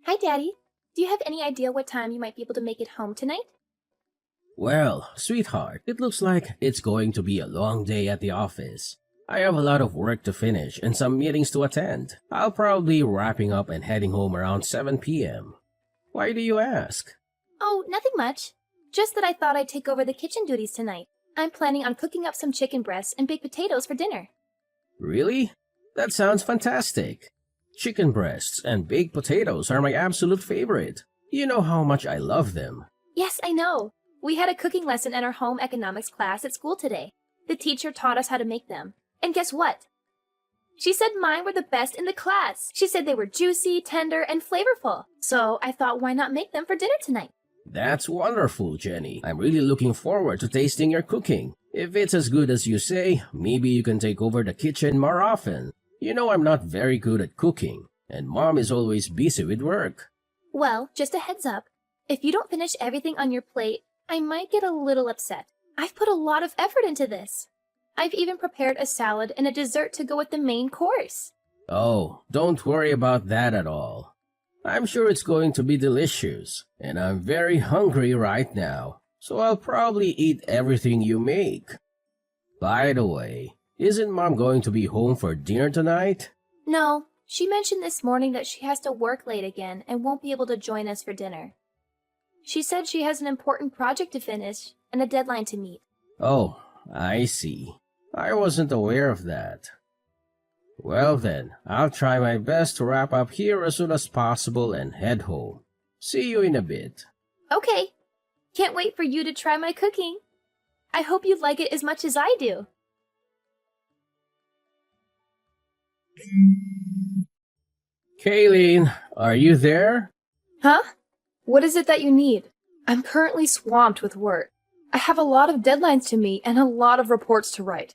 Hi, Daddy. Do you have any idea what time you might be able to make it home tonight? Well, sweetheart, it looks like it's going to be a long day at the office. I have a lot of work to finish and some meetings to attend. I'll probably be wrapping up and heading home around 7 p.m. Why do you ask? Oh, nothing much. Just that I thought I'd take over the kitchen duties tonight. I'm planning on cooking up some chicken breasts and baked potatoes for dinner. Really? That sounds fantastic. Chicken breasts and baked potatoes are my absolute favorite. You know how much I love them. Yes, I know. We had a cooking lesson in our home economics class at school today. The teacher taught us how to make them. And guess what? She said mine were the best in the class. She said they were juicy, tender, and flavorful. So I thought, why not make them for dinner tonight? That's wonderful, Jenny. I'm really looking forward to tasting your cooking. If it's as good as you say, maybe you can take over the kitchen more often. You know I'm not very good at cooking, and Mom is always busy with work. Well, just a heads up. If you don't finish everything on your plate, I might get a little upset. I've put a lot of effort into this. I've even prepared a salad and a dessert to go with the main course. Oh, don't worry about that at all. I'm sure it's going to be delicious, and I'm very hungry right now, so I'll probably eat everything you make. By the way, isn't Mom going to be home for dinner tonight? No, she mentioned this morning that she has to work late again and won't be able to join us for dinner. She said she has an important project to finish and a deadline to meet. Oh, I see. I wasn't aware of that. Well then, I'll try my best to wrap up here as soon as possible and head home. See you in a bit. Okay. Can't wait for you to try my cooking. I hope you like it as much as I do. Kayleen, are you there? Huh? What is it that you need? I'm currently swamped with work. I have a lot of deadlines to meet and a lot of reports to write.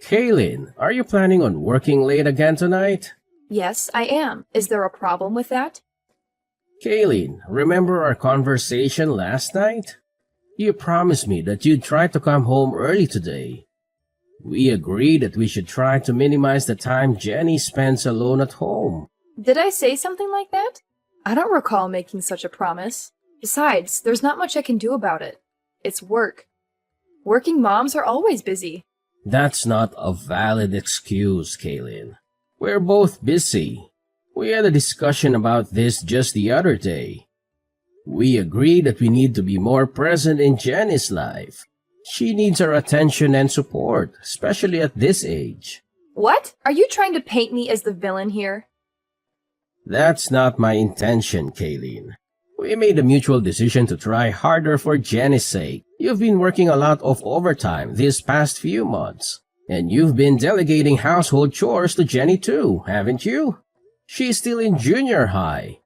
Kayleen, are you planning on working late again tonight? Yes, I am. Is there a problem with that? Kayleen, remember our conversation last night? You promised me that you'd try to come home early today. We agreed that we should try to minimize the time Jenny spends alone at home. Did I say something like that? I don't recall making such a promise. Besides, there's not much I can do about it. It's work. Working moms are always busy. That's not a valid excuse, Kayleen. We're both busy. We had a discussion about this just the other day. We agreed that we need to be more present in Jenny's life. She needs our attention and support, especially at this age. What? Are you trying to paint me as the villain here? That's not my intention, Kayleen. We made a mutual decision to try harder for Jenny's sake. You've been working a lot of overtime these past few months. And you've been delegating household chores to Jenny too, haven't you? She's still in junior high.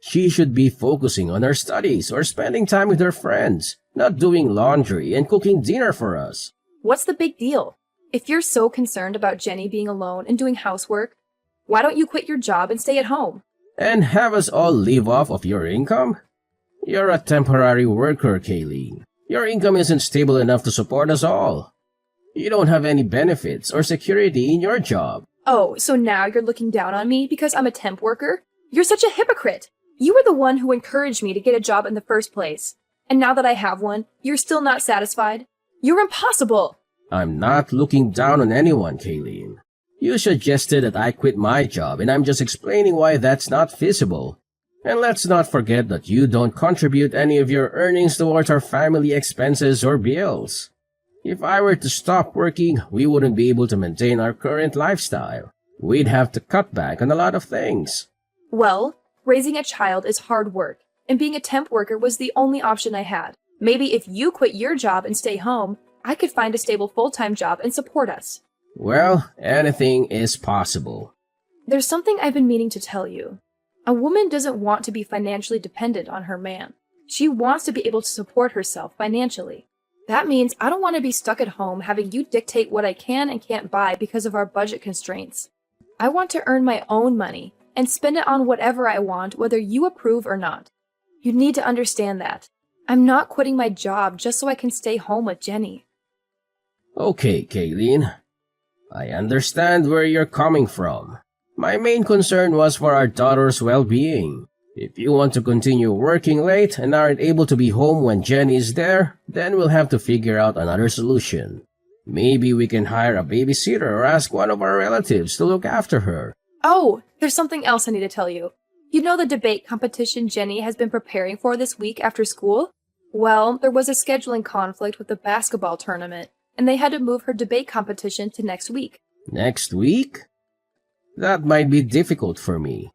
She should be focusing on her studies or spending time with her friends, not doing laundry and cooking dinner for us. What's the big deal? If you're so concerned about Jenny being alone and doing housework, why don't you quit your job and stay at home? And have us all live off of your income? You're a temporary worker, Kayleen. Your income isn't stable enough to support us all. You don't have any benefits or security in your job. Oh, so now you're looking down on me because I'm a temp worker? You're such a hypocrite. You were the one who encouraged me to get a job in the first place. And now that I have one, you're still not satisfied? You're impossible. I'm not looking down on anyone, Kayleen. You suggested that I quit my job, and I'm just explaining why that's not feasible. And let's not forget that you don't contribute any of your earnings towards our family expenses or bills. If I were to stop working, we wouldn't be able to maintain our current lifestyle. We'd have to cut back on a lot of things. Well, raising a child is hard work, and being a temp worker was the only option I had. Maybe if you quit your job and stay home, I could find a stable full-time job and support us. Well, anything is possible. There's something I've been meaning to tell you. A woman doesn't want to be financially dependent on her man. She wants to be able to support herself financially. That means I don't want to be stuck at home having you dictate what I can and can't buy because of our budget constraints. I want to earn my own money and spend it on whatever I want, whether you approve or not. You need to understand that. I'm not quitting my job just so I can stay home with Jenny. Okay, Kayleen. I understand where you're coming from. My main concern was for our daughter's well-being. If you want to continue working late and aren't able to be home when Jenny is there, then we'll have to figure out another solution. Maybe we can hire a babysitter or ask one of our relatives to look after her. Oh, there's something else I need to tell you. You know the debate competition Jenny has been preparing for this week after school? Well, there was a scheduling conflict with the basketball tournament, and they had to move her debate competition to next week. Next week? That might be difficult for me.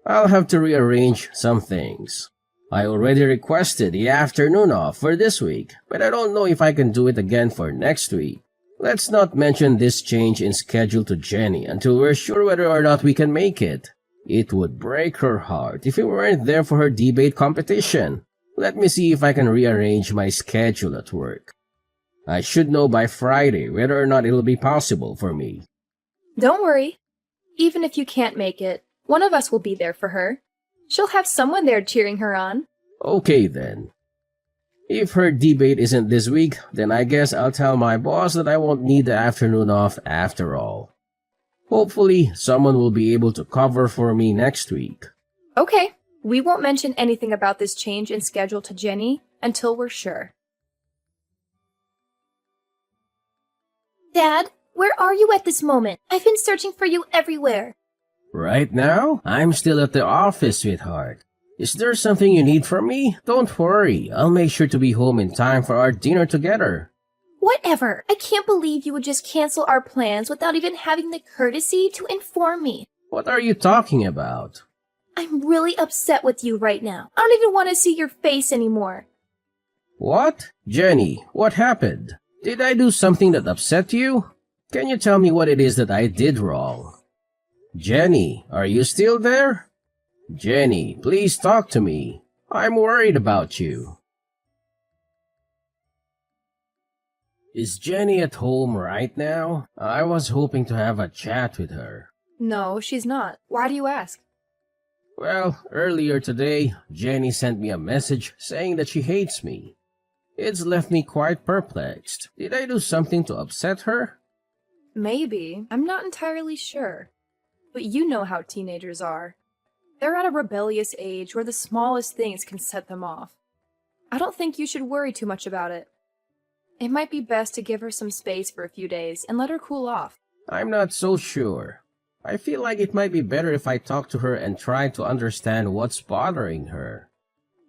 I'll have to rearrange some things. I already requested the afternoon off for this week, but I don't know if I can do it again for next week. Let's not mention this change in schedule to Jenny until we're sure whether or not we can make it. It would break her heart if we weren't there for her debate competition. Let me see if I can rearrange my schedule at work. I should know by Friday whether or not it'll be possible for me. Don't worry. Even if you can't make it, one of us will be there for her. She'll have someone there cheering her on. Okay then. If her debate isn't this week, then I guess I'll tell my boss that I won't need the afternoon off after all. Hopefully, someone will be able to cover for me next week. Okay, we won't mention anything about this change in schedule to Jenny until we're sure. Dad, where are you at this moment? I've been searching for you everywhere. Right now, I'm still at the office, sweetheart. Is there something you need from me? Don't worry, I'll make sure to be home in time for our dinner together. Whatever. I can't believe you would just cancel our plans without even having the courtesy to inform me. What are you talking about? I'm really upset with you right now. I don't even want to see your face anymore. What? Jenny, what happened? Did I do something that upset you? Can you tell me what it is that I did wrong? Jenny, are you still there? Jenny, please talk to me. I'm worried about you. Is Jenny at home right now? I was hoping to have a chat with her. No, she's not. Why do you ask? Well, earlier today, Jenny sent me a message saying that she hates me. It's left me quite perplexed. Did I do something to upset her? Maybe. I'm not entirely sure. But you know how teenagers are. They're at a rebellious age where the smallest things can set them off. I don't think you should worry too much about it. It might be best to give her some space for a few days and let her cool off. I'm not so sure. I feel like it might be better if I talk to her and try to understand what's bothering her.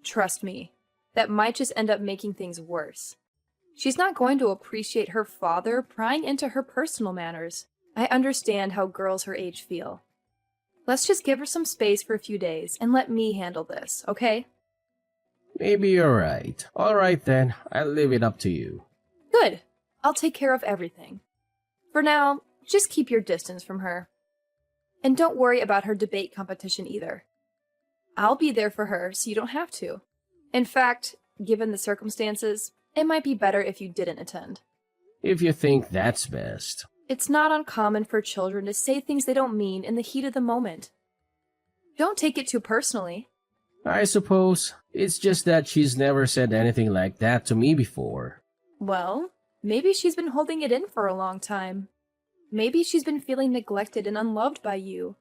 Trust me, that might just end up making things worse. She's not going to appreciate her father prying into her personal matters. I understand how girls her age feel. Let's just give her some space for a few days and let me handle this, okay? Maybe you're right. All right then, I'll leave it up to you. Good. I'll take care of everything. For now, just keep your distance from her. And don't worry about her debate competition either. I'll be there for her so you don't have to. In fact, given the circumstances, it might be better if you didn't attend. If you think that's best. It's not uncommon for children to say things they don't mean in the heat of the moment. Don't take it too personally. I suppose it's just that she's never said anything like that to me before. Well, maybe she's been holding it in for a long time. Maybe she's been feeling neglected and unloved by you.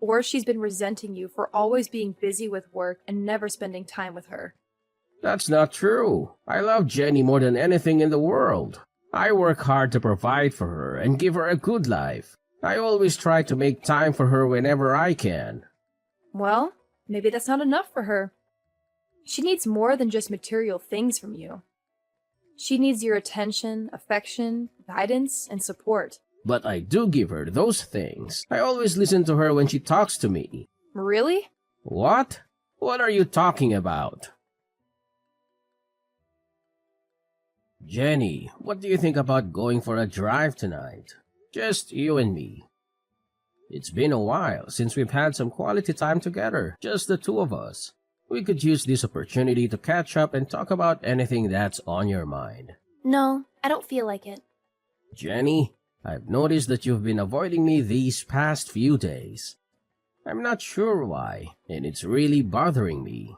Or she's been resenting you for always being busy with work and never spending time with her. That's not true. I love Jenny more than anything in the world. I work hard to provide for her and give her a good life. I always try to make time for her whenever I can. Well, maybe that's not enough for her. She needs more than just material things from you. She needs your attention, affection, guidance, and support. But I do give her those things. I always listen to her when she talks to me. Really? What? What are you talking about? Jenny, what do you think about going for a drive tonight? Just you and me. It's been a while since we've had some quality time together, just the two of us. We could use this opportunity to catch up and talk about anything that's on your mind. No, I don't feel like it. Jenny, I've noticed that you've been avoiding me these past few days. I'm not sure why, and it's really bothering me.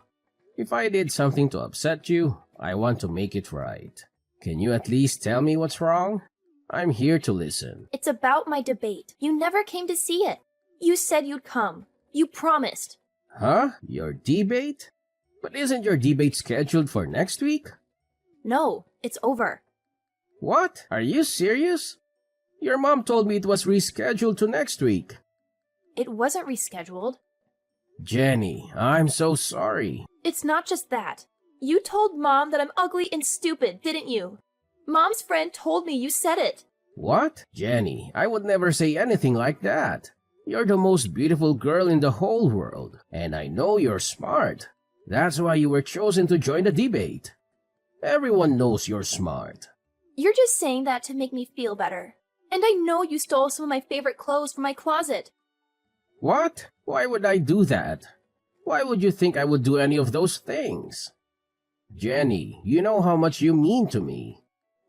If I did something to upset you, I want to make it right. Can you at least tell me what's wrong? I'm here to listen. It's about my debate. You never came to see it. You said you'd come. You promised. Huh? Your debate? But isn't your debate scheduled for next week? No, it's over. What? Are you serious? Your mom told me it was rescheduled to next week. It wasn't rescheduled. Jenny, I'm so sorry. It's not just that. You told Mom that I'm ugly and stupid, didn't you? Mom's friend told me you said it. What? Jenny, I would never say anything like that. You're the most beautiful girl in the whole world, and I know you're smart. That's why you were chosen to join the debate. Everyone knows you're smart. You're just saying that to make me feel better. And I know you stole some of my favorite clothes from my closet. What? Why would I do that? Why would you think I would do any of those things? Jenny, you know how much you mean to me.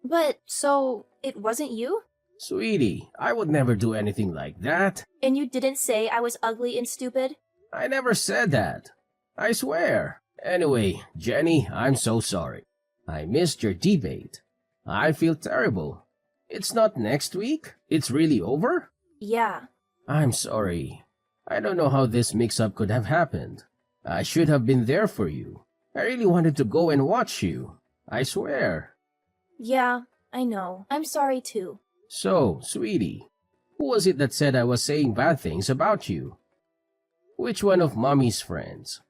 But, so, it wasn't you? Sweetie, I would never do anything like that. And you didn't say I was ugly and stupid? I never said that. I swear. Anyway, Jenny, I'm so sorry. I missed your debate. I feel terrible. It's not next week? It's really over? Yeah. I'm sorry. I don't know how this mix-up could have happened. I should have been there for you. I really wanted to go and watch you. I swear. Yeah, I know. I'm sorry too. So, sweetie, who was it that said I was saying bad things about you? Which one of Mommy's friends?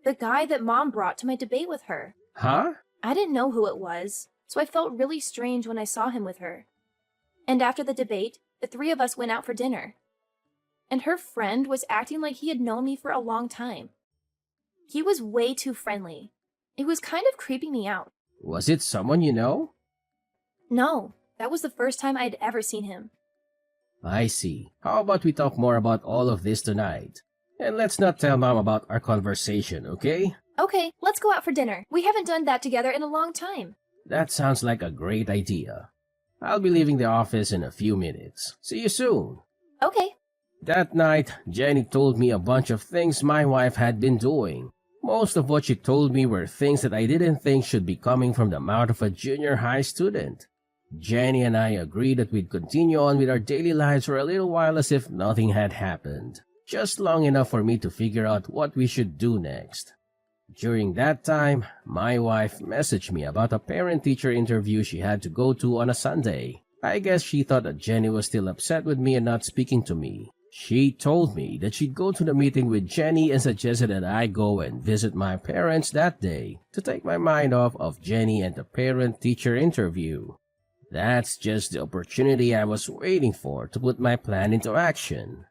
The guy that Mom brought to my debate with her. Huh? I didn't know who it was, so I felt really strange when I saw him with her. And after the debate, the three of us went out for dinner. And her friend was acting like he had known me for a long time. He was way too friendly. It was kind of creeping me out. Was it someone you know? No, that was the first time I'd ever seen him. I see. How about we talk more about all of this tonight? And let's not tell Mom about our conversation, okay? Okay, let's go out for dinner. We haven't done that together in a long time. That sounds like a great idea. I'll be leaving the office in a few minutes. See you soon. Okay. That night, Jenny told me a bunch of things my wife had been doing. Most of what she told me were things that I didn't think should be coming from the mouth of a junior high student. Jenny and I agreed that we'd continue on with our daily lives for a little while as if nothing had happened. Just long enough for me to figure out what we should do next. During that time, my wife messaged me about a parent-teacher interview she had to go to on a Sunday. I guess she thought that Jenny was still upset with me and not speaking to me. She told me that she'd go to the meeting with Jenny and suggested that I go and visit my parents that day to take my mind off of Jenny and the parent-teacher interview. That's just the opportunity I was waiting for to put my plan into action.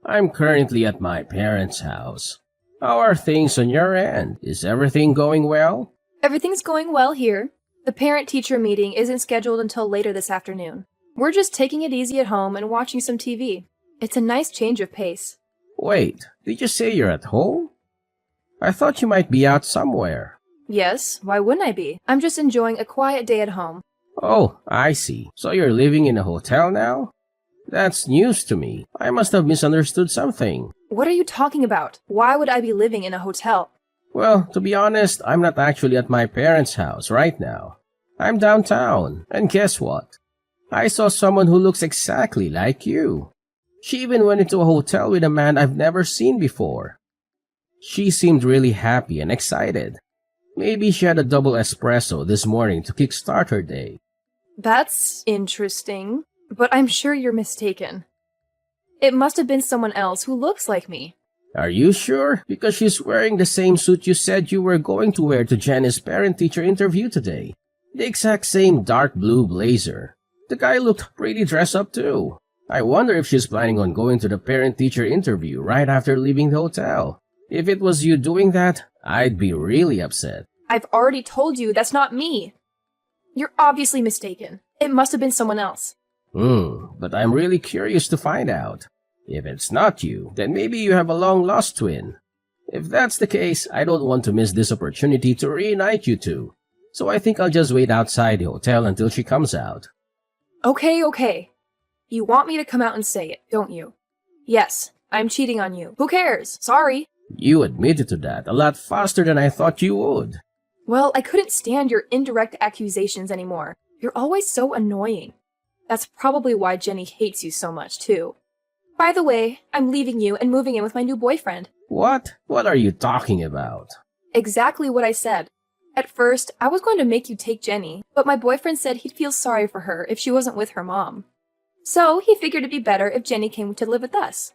I'm currently at my parents' house. How are things on your end? Is everything going well? Everything's going well here. The parent-teacher meeting isn't scheduled until later this afternoon. We're just taking it easy at home and watching some TV. It's a nice change of pace. Wait, did you say you're at home? I thought you might be out somewhere. Yes, why wouldn't I be? I'm just enjoying a quiet day at home. Oh, I see. So you're living in a hotel now? That's news to me. I must have misunderstood something. What are you talking about? Why would I be living in a hotel? Well, to be honest, I'm not actually at my parents' house right now. I'm downtown, and guess what? I saw someone who looks exactly like you. She even went into a hotel with a man I've never seen before. She seemed really happy and excited. Maybe she had a double espresso this morning to kickstart her day. That's interesting, but I'm sure you're mistaken. It must have been someone else who looks like me. Are you sure? Because she's wearing the same suit you said you were going to wear to Jenny's parent-teacher interview today. The exact same dark blue blazer. The guy looked pretty dressed up too. I wonder if she's planning on going to the parent-teacher interview right after leaving the hotel. If it was you doing that, I'd be really upset. I've already told you that's not me. You're obviously mistaken. It must have been someone else. But I'm really curious to find out. If it's not you, then maybe you have a long-lost twin. If that's the case, I don't want to miss this opportunity to reunite you two. So I think I'll just wait outside the hotel until she comes out. Okay. You want me to come out and say it, don't you? Yes, I'm cheating on you. Who cares? Sorry. You admitted to that a lot faster than I thought you would. Well, I couldn't stand your indirect accusations anymore. You're always so annoying. That's probably why Jenny hates you so much, too. By the way, I'm leaving you and moving in with my new boyfriend. What? What are you talking about? Exactly what I said. At first, I was going to make you take Jenny, but my boyfriend said he'd feel sorry for her if she wasn't with her mom. So he figured it'd be better if Jenny came to live with us.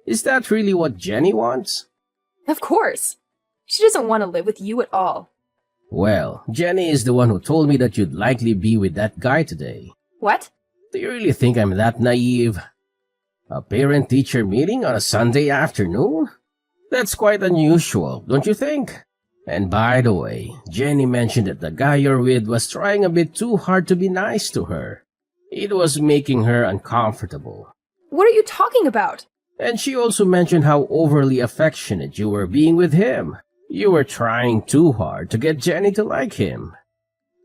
Is that really what Jenny wants? Of course. She doesn't want to live with you at all. Well, Jenny is the one who told me that you'd likely be with that guy today. What? Do you really think I'm that naive? A parent-teacher meeting on a Sunday afternoon? That's quite unusual, don't you think? And by the way, Jenny mentioned that the guy you're with was trying a bit too hard to be nice to her. It was making her uncomfortable. What are you talking about? And she also mentioned how overly affectionate you were being with him. You were trying too hard to get Jenny to like him.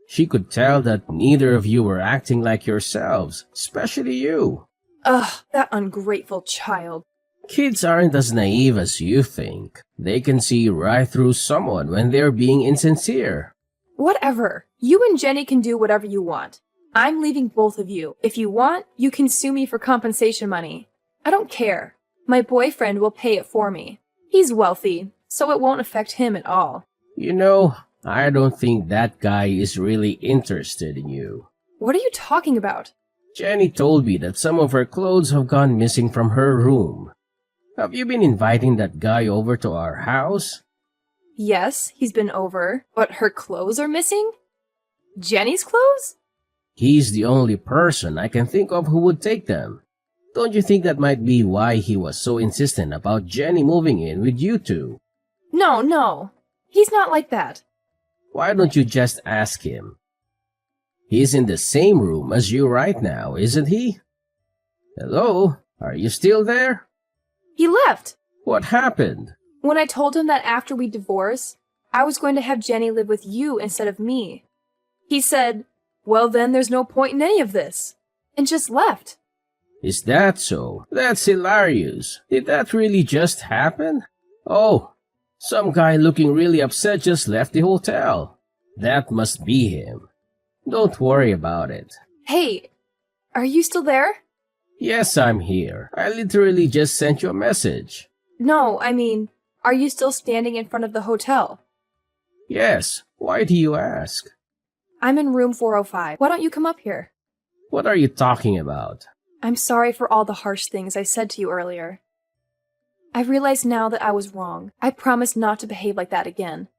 She could tell that neither of you were acting like yourselves, especially you. Ugh, that ungrateful child. Kids aren't as naive as you think. They can see right through someone when they're being insincere. Whatever. You and Jenny can do whatever you want. I'm leaving both of you. If you want, you can sue me for compensation money. I don't care. My boyfriend will pay it for me. He's wealthy, so it won't affect him at all. You know, I don't think that guy is really interested in you. What are you talking about? Jenny told me that some of her clothes have gone missing from her room. Have you been inviting that guy over to our house? Yes, he's been over, but her clothes are missing? Jenny's clothes? He's the only person I can think of who would take them. Don't you think that might be why he was so insistent about Jenny moving in with you two? No. He's not like that. Why don't you just ask him? He's in the same room as you right now, isn't he? Hello? Are you still there? He left. What happened? When I told him that after we divorce, I was going to have Jenny live with you instead of me. He said, well then there's no point in any of this, and just left. Is that so? That's hilarious. Did that really just happen? Oh, some guy looking really upset just left the hotel. That must be him. Don't worry about it. Hey, are you still there? Yes, I'm here. I literally just sent you a message. No, I mean, are you still standing in front of the hotel? Yes. Why do you ask? I'm in room 405. Why don't you come up here? What are you talking about? I'm sorry for all the harsh things I said to you earlier. I realize now that I was wrong. I promise not to behave like that again.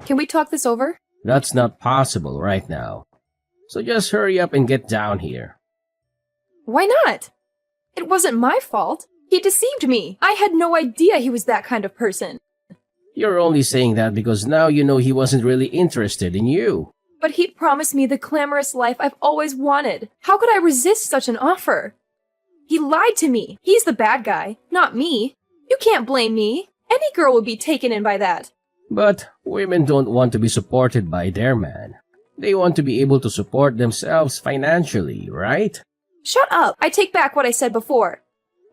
Can we talk this over? That's not possible right now. So just hurry up and get down here. Why not? It wasn't my fault. He deceived me. I had no idea he was that kind of person. You're only saying that because now you know he wasn't really interested in you. But he promised me the glamorous life I've always wanted. How could I resist such an offer? He lied to me. He's the bad guy, not me. You can't blame me. Any girl would be taken in by that. But women don't want to be supported by their man. They want to be able to support themselves financially, right? Shut up. I take back what I said before.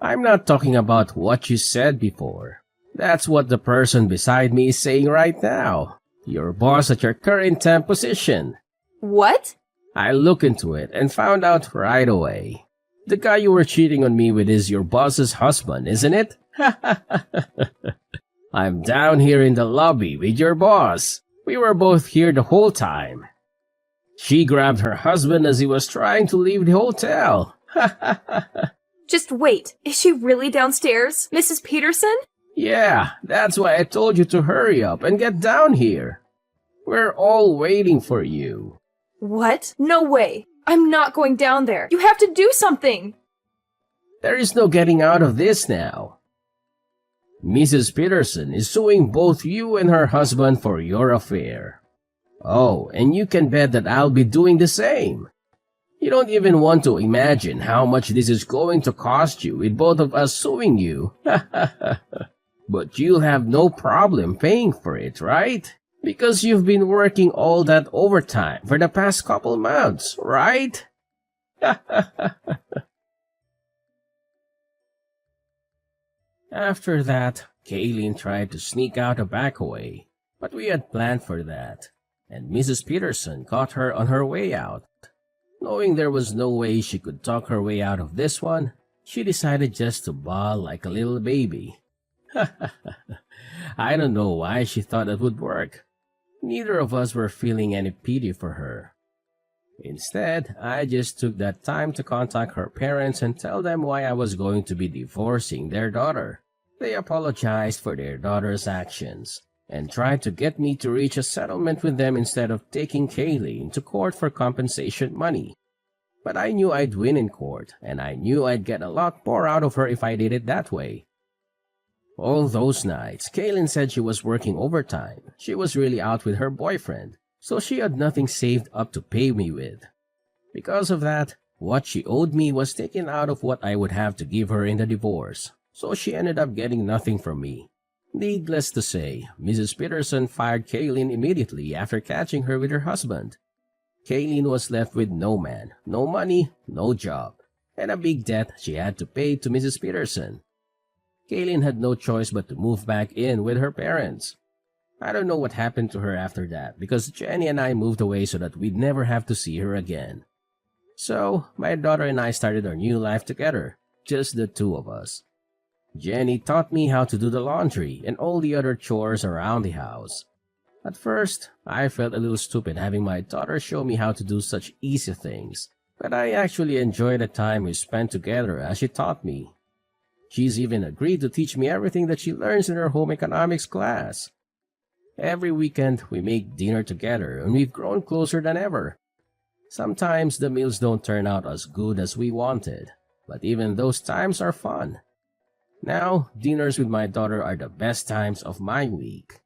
I'm not talking about what you said before. That's what the person beside me is saying right now. Your boss at your current temp position. What? I looked into it and found out right away. The guy you were cheating on me with is your boss's husband, isn't it? I'm down here in the lobby with your boss. We were both here the whole time. She grabbed her husband as he was trying to leave the hotel. Just wait. Is she really downstairs, Mrs. Peterson? Yeah, that's why I told you to hurry up and get down here. We're all waiting for you. What? No way. I'm not going down there. You have to do something. There is no getting out of this now. Mrs. Peterson is suing both you and her husband for your affair. Oh, and you can bet that I'll be doing the same. You don't even want to imagine how much this is going to cost you with both of us suing you. But you'll have no problem paying for it, right? Because you've been working all that overtime for the past couple months, right? After that, Kaylin tried to sneak out a back way, but we had planned for that, and Mrs. Peterson caught her on her way out. Knowing there was no way she could talk her way out of this one, She decided just to bawl like a little baby. I don't know why she thought that would work. Neither of us were feeling any pity for her. Instead, I just took that time to contact her parents and tell them why I was going to be divorcing their daughter. They apologized for their daughter's actions and tried to get me to reach a settlement with them instead of taking Kayleen to court for compensation money. But I knew I'd win in court, and I knew I'd get a lot more out of her if I did it that way. All those nights, Kayleen said she was working overtime. She was really out with her boyfriend, so she had nothing saved up to pay me with. Because of that, what she owed me was taken out of what I would have to give her in the divorce, so she ended up getting nothing from me. Needless to say, Mrs. Peterson fired Kayleen immediately after catching her with her husband. Kayleen was left with no man, no money, no job, and a big debt she had to pay to Mrs. Peterson. Kayleen had no choice but to move back in with her parents. I don't know what happened to her after that because Jenny and I moved away so that we'd never have to see her again. So, my daughter and I started our new life together, just the two of us. Jenny taught me how to do the laundry and all the other chores around the house. At first, I felt a little stupid having my daughter show me how to do such easy things, but I actually enjoyed the time we spent together as she taught me. She's even agreed to teach me everything that she learns in her home economics class. Every weekend, we make dinner together and we've grown closer than ever. Sometimes the meals don't turn out as good as we wanted, but even those times are fun. Now, dinners with my daughter are the best times of my week.